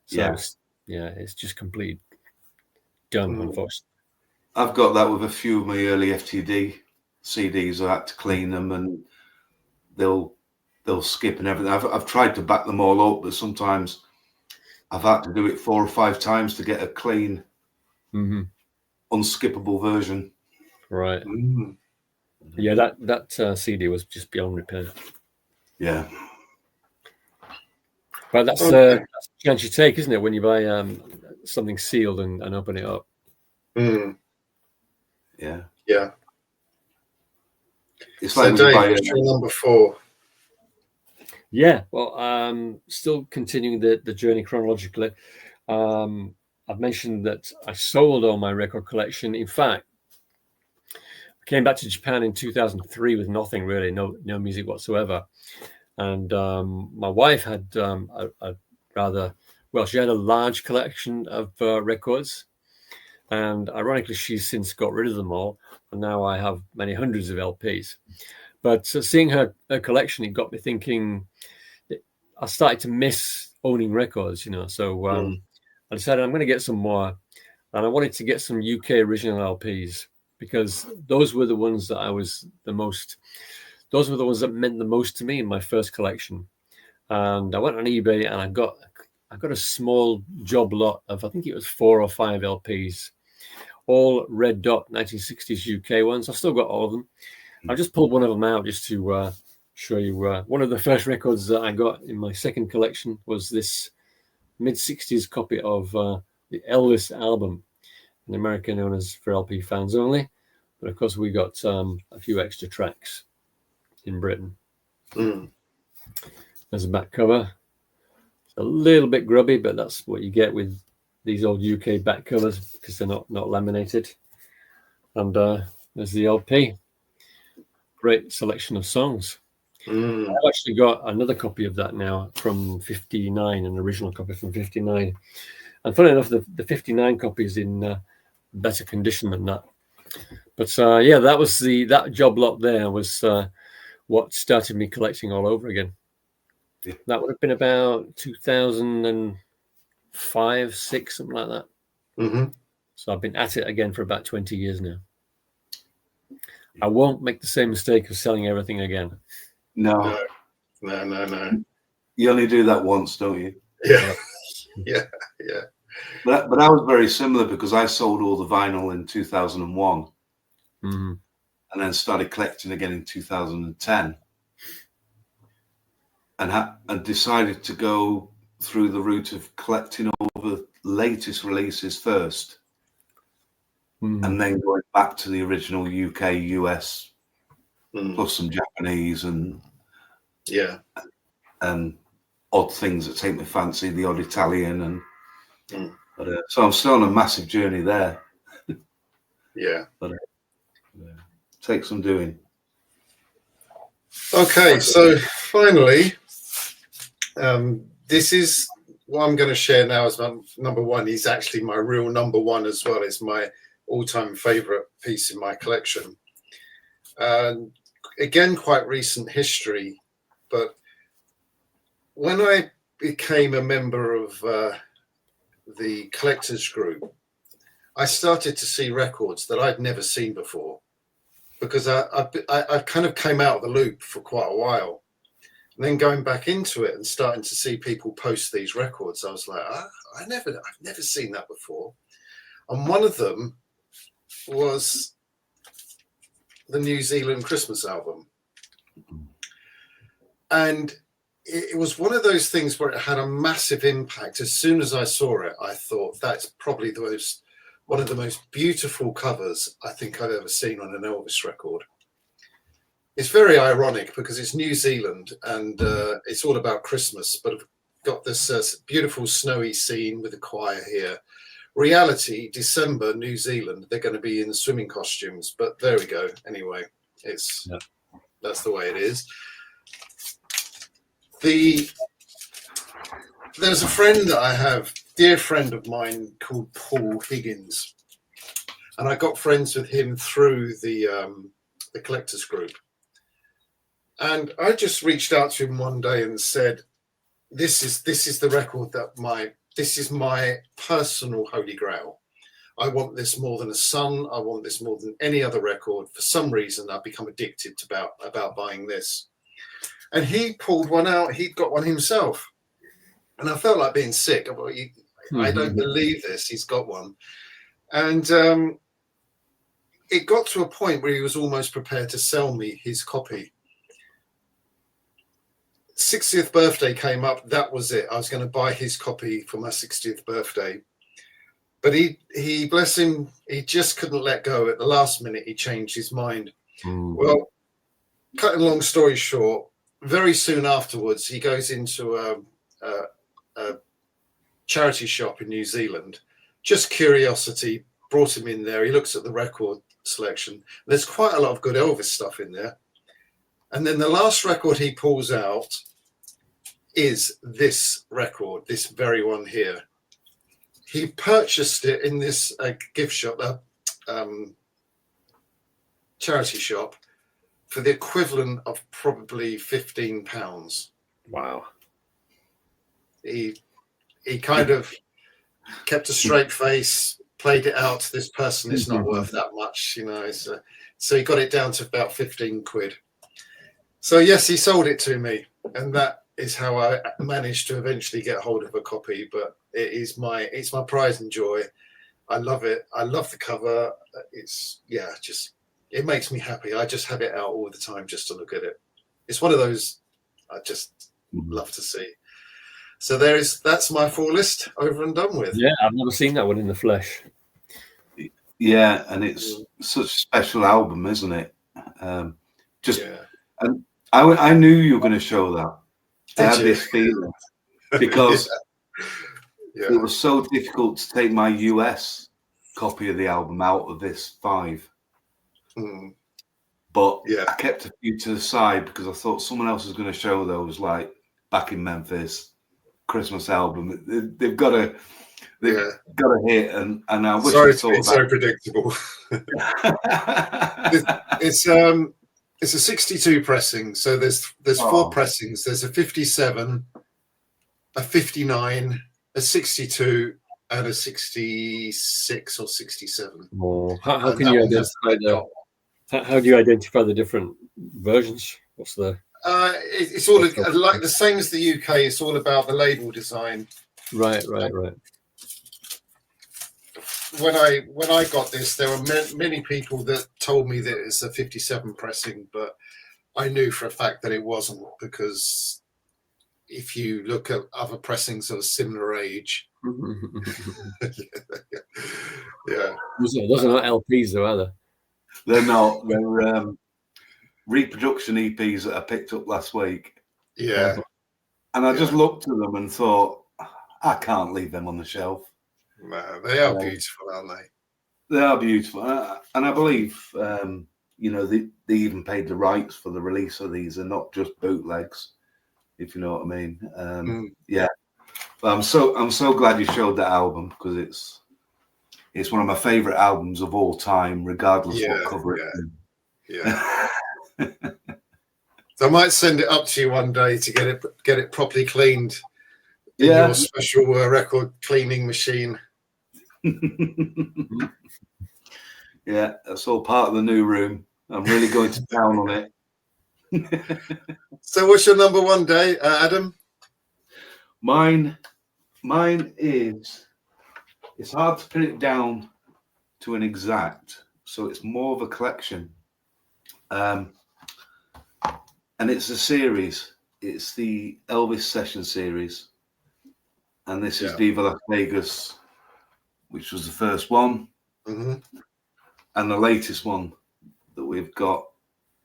So it's just completely done, unfortunately. I've got that with a few of my early FTD CDs. I had to clean them, and they'll skip and everything. I've tried to back them all up, but sometimes I've had to do it 4 or 5 times to get a clean, unskippable version. Right. Yeah, that CD was just beyond repair. Yeah. But that's a chance you take, isn't it, when you buy something sealed and open it up? Yeah. Yeah. It's So like Dave, buy what's your number 4? Yeah, well, still continuing the journey chronologically. I've mentioned that I sold all my record collection. In fact, I came back to Japan in 2003 with nothing really, no music whatsoever. And my wife had a rather well, she had a large collection of records, and ironically, she's since got rid of them all, and now I have many hundreds of LPs. But seeing her collection, it got me thinking. I started to miss owning records, so I decided I'm going to get some more, and I wanted to get some UK original LPs because those were the ones that those were the ones that meant the most to me in my first collection. And I went on eBay and I got a small job lot of, I think it was 4 or 5 LPs, all Red Dot 1960s UK ones. I've still got all of them. I just pulled one of them out just to show you. One of the first records that I got in my second collection was this mid-60s copy of the Elvis album, in America known as For LP Fans Only. But of course, we got a few extra tracks in Britain. There's a back cover. It's a little bit grubby, but that's what you get with these old UK back covers because they're not laminated. And there's the LP. Great selection of songs. I've actually got another copy of that now from 59, an original copy from 59. And funny enough, the 59 copy is in better condition than that. But that was that job lot there was what started me collecting all over again. Yeah. That would have been about 2005, 6, something like that. So I've been at it again for about 20 years now. I won't make the same mistake of selling everything again. No. You only do that once, don't you? Yeah. But I was very similar because I sold all the vinyl in 2001 and then started collecting again in 2010 and decided to go through the route of collecting all the latest releases first and then going back to the original UK, US, plus some Japanese and odd things that take me fancy, the odd Italian and so I'm still on a massive journey there. But take some doing. Okay, so finally, this is what I'm going to share now as my number one. He's actually my real number one as well. It's my all-time favorite piece in my collection. Again, quite recent history, but when I became a member of the collectors group, I started to see records that I'd never seen before because I kind of came out of the loop for quite a while. And then going back into it and starting to see people post these records, I was like, I've never seen that before. And one of them was the New Zealand Christmas album. And it was one of those things where it had a massive impact. As soon as I saw it, I thought that's probably one of the most beautiful covers I think I've ever seen on an Elvis record. It's very ironic because it's New Zealand and it's all about Christmas, but I've got this beautiful snowy scene with a choir here. Reality, December, New Zealand, they're going to be in swimming costumes, but there we go. Anyway, that's the way it is. There's a friend that I have, dear friend of mine called Paul Higgins, and I got friends with him through the collectors group. And I just reached out to him one day and said, "This is the record this is my personal holy grail. I want this more than a son. I want this more than any other record. For some reason, I've become addicted about buying this." And he pulled one out. He'd got one himself. And I felt like being sick. I thought, I don't believe this. He's got one. And it got to a point where he was almost prepared to sell me his copy. 60th birthday came up. That was it. I was going to buy his copy for my 60th birthday. But he bless him, he just couldn't let go. At the last minute, he changed his mind. Well, cutting long story short, very soon afterwards, he goes into a charity shop in New Zealand. Just curiosity brought him in there. He looks at the record selection. There's quite a lot of good Elvis stuff in there. And then the last record he pulls out is this record, this very one here. He purchased it in this gift shop, charity shop, for the equivalent of probably £15. Wow. He kind of kept a straight face, played it out to this person. It's not worth that much, you know. So he got it down to about 15 quid. So yes, he sold it to me, and that is how I managed to eventually get hold of a copy. But it's my pride and joy. I love it. I love the cover. It makes me happy. I just have it out all the time just to look at it. It's one of those I just love to see. So that's my 4 list over and done with. Yeah, I've never seen that one in the flesh. Yeah, and it's such a special album, isn't it? And I knew you were going to show that. I had this feeling because it was so difficult to take my US copy of the album out of this 5. But I kept a few to the side because I thought someone else was going to show those, like Back in Memphis Christmas album. They've got to hit, and I wish I thought it's so predictable. It's a 62 pressing, so there's 4 pressings. There's a 57, a 59, a 62, and a 66 or 67. Oh, how can you identify how do you identify the different versions? What's the? It's all like the same as the UK. It's all about the label design. Right. When I got this, there were many people that told me that it's a 57 pressing, but I knew for a fact that it wasn't, because if you look at other pressings of a similar age, those are not LPs though, are they? They're not. They're reproduction EPs that I picked up last week. Yeah. And I just looked at them and thought, I can't leave them on the shelf. No, they are beautiful, aren't they? They are beautiful. And I believe, they even paid the rights for the release of these, and not just bootlegs, if you know what I mean. Yeah. But I'm so glad you showed that album, because it's one of my favorite albums of all time, regardless of what cover it's in. Yeah. So I might send it up to you one day to get it properly cleaned in your special record cleaning machine. Yeah, that's all part of the new room. I'm really going to town on it. So what's your number 1 day, Adam? Mine is, it's hard to pin it down to an exact, so it's more of a collection. And it's a series. It's the Elvis Session series. And this is Viva Las Vegas, which was the first one. Mm-hmm. And the latest one that we've got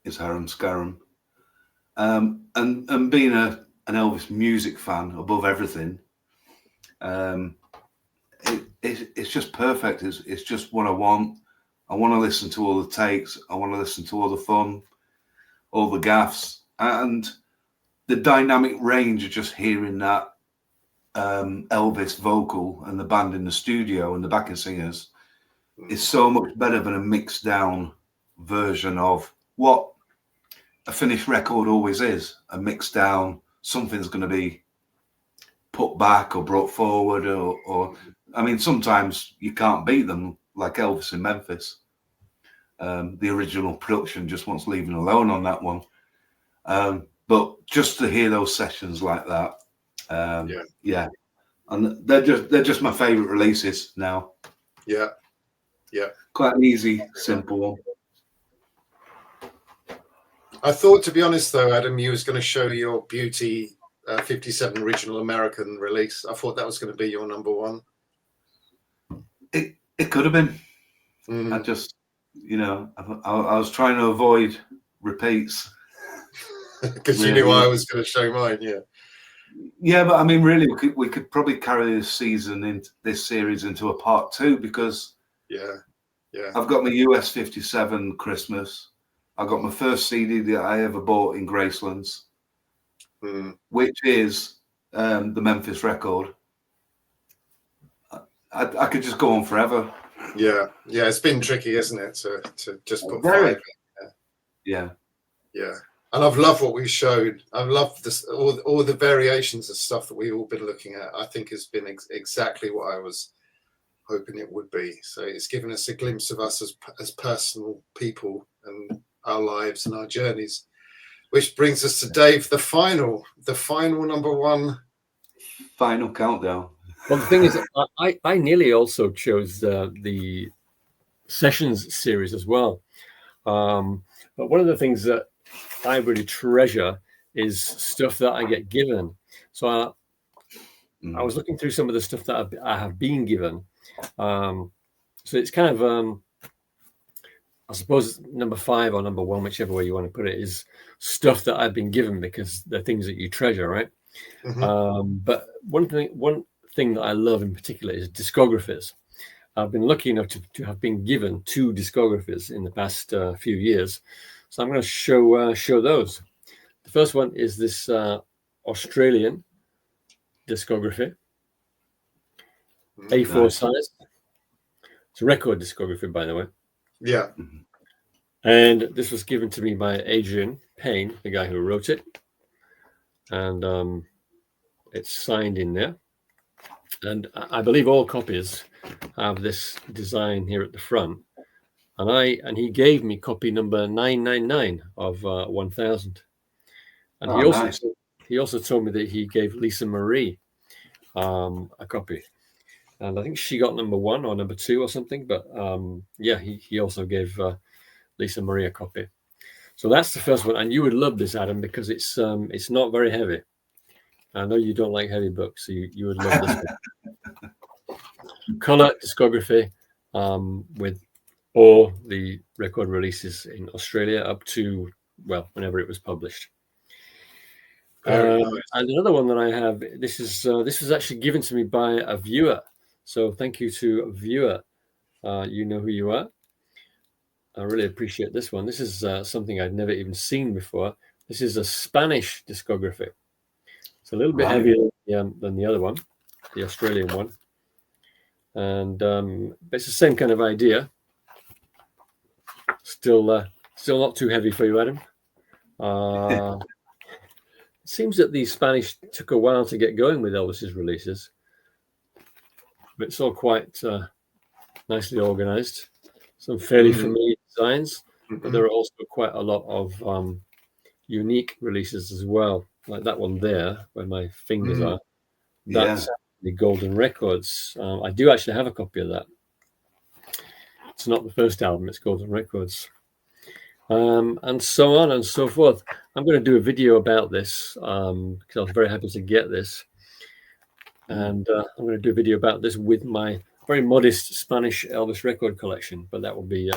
is Aron. And being an Elvis music fan above everything, it's just perfect. It's just what I want. I want to listen to all the takes. I want to listen to all the fun, all the gaffes, and the dynamic range of just hearing that Elvis vocal and the band in the studio and the backing singers is so much better than a mixed down version of what a finished record always is. A mixed down, something's going to be put back or brought forward, or I mean, sometimes you can't beat them, like Elvis in Memphis. The original production just wants leaving alone on that one. But just to hear those sessions like that, and they're just my favorite releases now. Yeah. Quite an easy, simple one. I thought, to be honest, though, Adam, you was going to show your Beauty 57 original American release. I thought that was going to be your number 1. It could have been. I just, I was trying to avoid repeats. Because you knew I was going to show mine, Yeah, but I mean, really, we could probably carry this series into a part 2, because I've got my US 57 Christmas. I got my first CD that I ever bought in Gracelands, which is the Memphis record. I could just go on forever. Yeah, it's been tricky, isn't it, to just put Very. 5 in. Yeah. And I've loved what we showed. I've loved this, all the variations of stuff that we've all been looking at. I think has been exactly what I was hoping it would be. So it's given us a glimpse of us as personal people and our lives and our journeys, which brings us to Dave, the final number 1. Final countdown. Well, the thing is, I nearly also chose the Sessions series as well. But one of the things that I really treasure is stuff that I get given. So I was looking through some of the stuff that I have been given. So it's kind of, I suppose, number 5 or number 1, whichever way you want to put it, is stuff that I've been given because they're things that you treasure, right? But one thing that I love in particular is discographies. I've been lucky enough to have been given 2 discographies in the past few years. So I'm going to show those. The first one is this Australian discography, A4 size. It's a record discography, by the way. Yeah. And this was given to me by Adrian Payne, the guy who wrote it. And it's signed in there. And I believe all copies have this design here at the front. And he gave me copy number 999 of 1000. And he also told me that he gave Lisa Marie a copy. And I think she got number 1 or number 2 or something. But he also gave Lisa Marie a copy. So that's the first one. And you would love this, Adam, because it's not very heavy. I know you don't like heavy books, so you would love this one. Color discography with all the record releases in Australia up to, well, whenever it was published. And another one that I have, this was actually given to me by a viewer. So thank you to a viewer. You know who you are. I really appreciate this one. This is something I'd never even seen before. This is a Spanish discography. It's a little bit heavier than the other one, the Australian one. And it's the same kind of idea. Still not too heavy for you, Adam. It seems that the Spanish took a while to get going with Elvis's releases. But it's all quite nicely organized. Some fairly familiar designs, but there are also quite a lot of unique releases as well. Like that one there, where my fingers are. That's the Golden Records. I do actually have a copy of that. It's not the first album, it's Golden Records. And so on and so forth. I'm going to do a video about this because I was very happy to get this. And I'm going to do a video about this with my very modest Spanish Elvis record collection, but that will be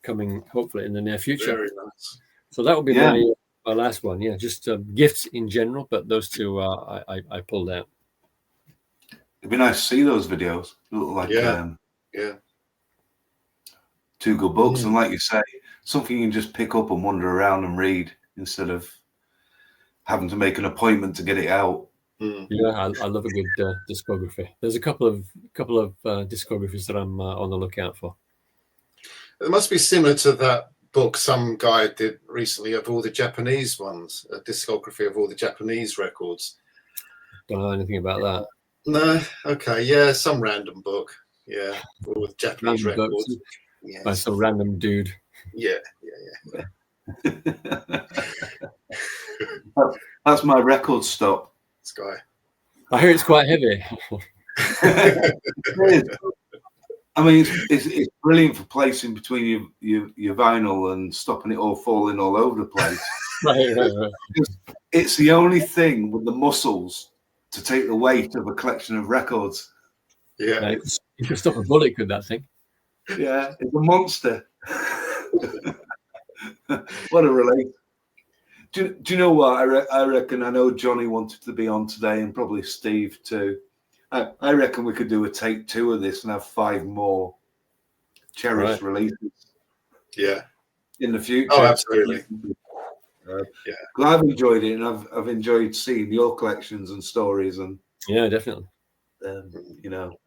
coming hopefully in the near future. Very nice. So that will be my last one. Yeah, just gifts in general, but those 2 I pulled out. It'd be nice to see those videos. Look like 2 good books, and like you say, something you can just pick up and wander around and read instead of having to make an appointment to get it out. Yeah, I love a good discography. There's a couple of discographies that I'm on the lookout for. It must be similar to that book some guy did recently of all the Japanese ones, a discography of all the Japanese records. Don't know anything about that. No, okay, yeah, some random book, yeah, all with Japanese Random records. books. Yeah. By some random dude. Yeah. That's my record stop. This guy. I hear it's quite heavy. I mean, it's brilliant for placing between your vinyl and stopping it all falling all over the place. Right. It's the only thing with the muscles to take the weight of a collection of records. Yeah. You could stop a bullet, could that thing? Yeah, it's a monster. What a relief. Do you know what? I reckon, I know Johnny wanted to be on today and probably Steve too. I reckon we could do a take 2 of this and have 5 more cherished releases. Yeah. In the future. Oh, absolutely. Yeah. I've enjoyed it, and I've enjoyed seeing your collections and stories, and Yeah, definitely. you know,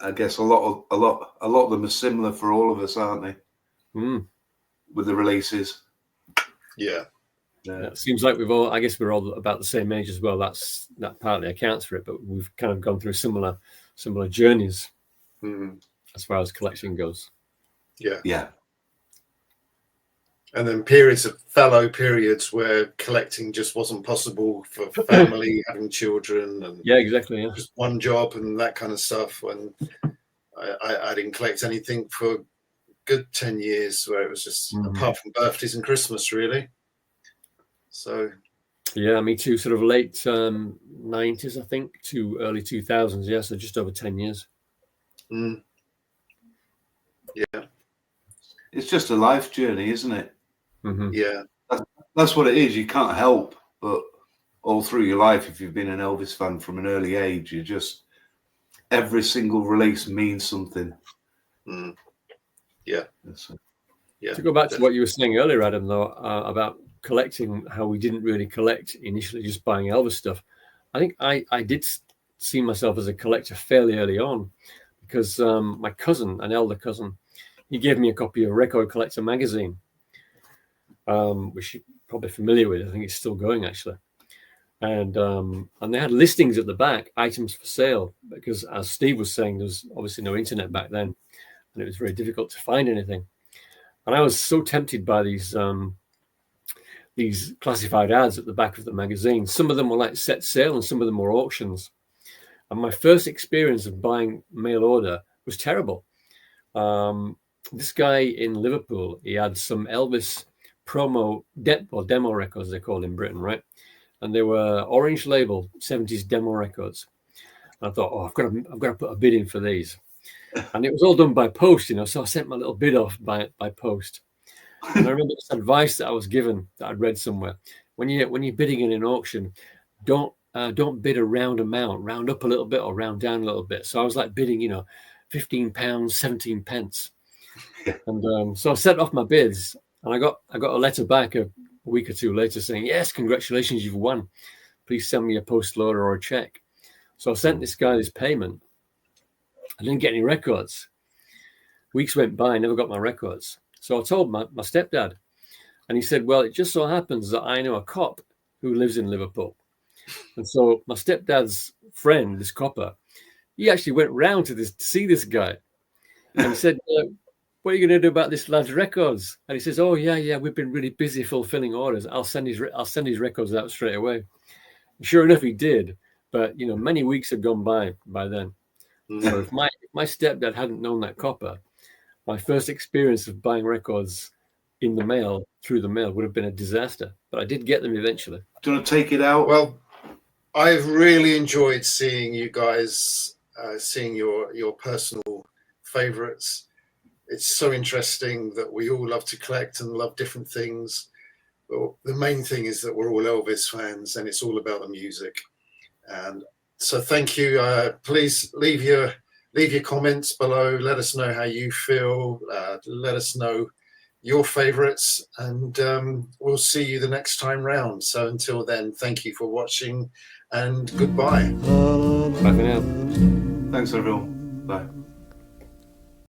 I guess a lot of them are similar for all of us, aren't they? With the releases. Yeah. Yeah, it seems like I guess we're all about the same age as well. That partly accounts for it, but we've kind of gone through similar journeys as far as collection goes. Yeah. And then periods where collecting just wasn't possible for family, having children, and yeah, exactly, yeah, just one job and that kind of stuff. When I didn't collect anything for a good 10 years, where it was just apart from birthdays and Christmas, really. So yeah, me too. Sort of late 90s, I think, to early 2000s. Yeah, so just over 10 years. Yeah, it's just a life journey, isn't it? Yeah, that's what it is. You can't help but all through your life, if you've been an Elvis fan from an early age, you just every single release means something. Yeah. Yeah. To go back to what you were saying earlier, Adam, though, about collecting, how we didn't really collect initially, just buying Elvis stuff. I think I did see myself as a collector fairly early on, because my cousin, an elder cousin, he gave me a copy of Record Collector magazine, which you're probably familiar with. I think it's still going, actually. And they had listings at the back, items for sale, because as Steve was saying, there was obviously no internet back then, and it was very difficult to find anything. And I was so tempted by these classified ads at the back of the magazine. Some of them were like set sale, and some of them were auctions. And my first experience of buying mail order was terrible. This guy in Liverpool, he had some Elvis promo demo records, they called in Britain, right? And they were orange label 70s demo records. And I thought, I've got to put a bid in for these. And it was all done by post, so I sent my little bid off by post. And I remember this advice that I was given, that I'd read somewhere: when you're bidding in an auction, don't bid a round amount, round up a little bit or round down a little bit. So I was like bidding, £15, 17 pence. And so I sent off my bids, and I got a letter back a week or two later saying, yes, congratulations, you've won. Please send me a postal order or a check. So I sent this guy this payment. I didn't get any records. Weeks went by, I never got my records. So I told my stepdad, and he said, well, it just so happens that I know a cop who lives in Liverpool. And so my stepdad's friend, this copper, he actually went round to see this guy. And he said, what are you going to do about this lad's records? And he says, oh, yeah, we've been really busy fulfilling orders. I'll send his records out straight away. And sure enough, he did. But, many weeks had gone by then. So if my stepdad hadn't known that copper, my first experience of buying records through the mail, would have been a disaster. But I did get them eventually. Do you want to take it out? Well, I've really enjoyed seeing you guys, seeing your personal favorites. It's so interesting that we all love to collect and love different things. Well, the main thing is that we're all Elvis fans, and it's all about the music. And so thank you. Please leave your comments below. Let us know how you feel. Let us know your favorites, and we'll see you the next time round. So until then, thank you for watching, and goodbye. Bye for now. Thanks, everyone. Bye.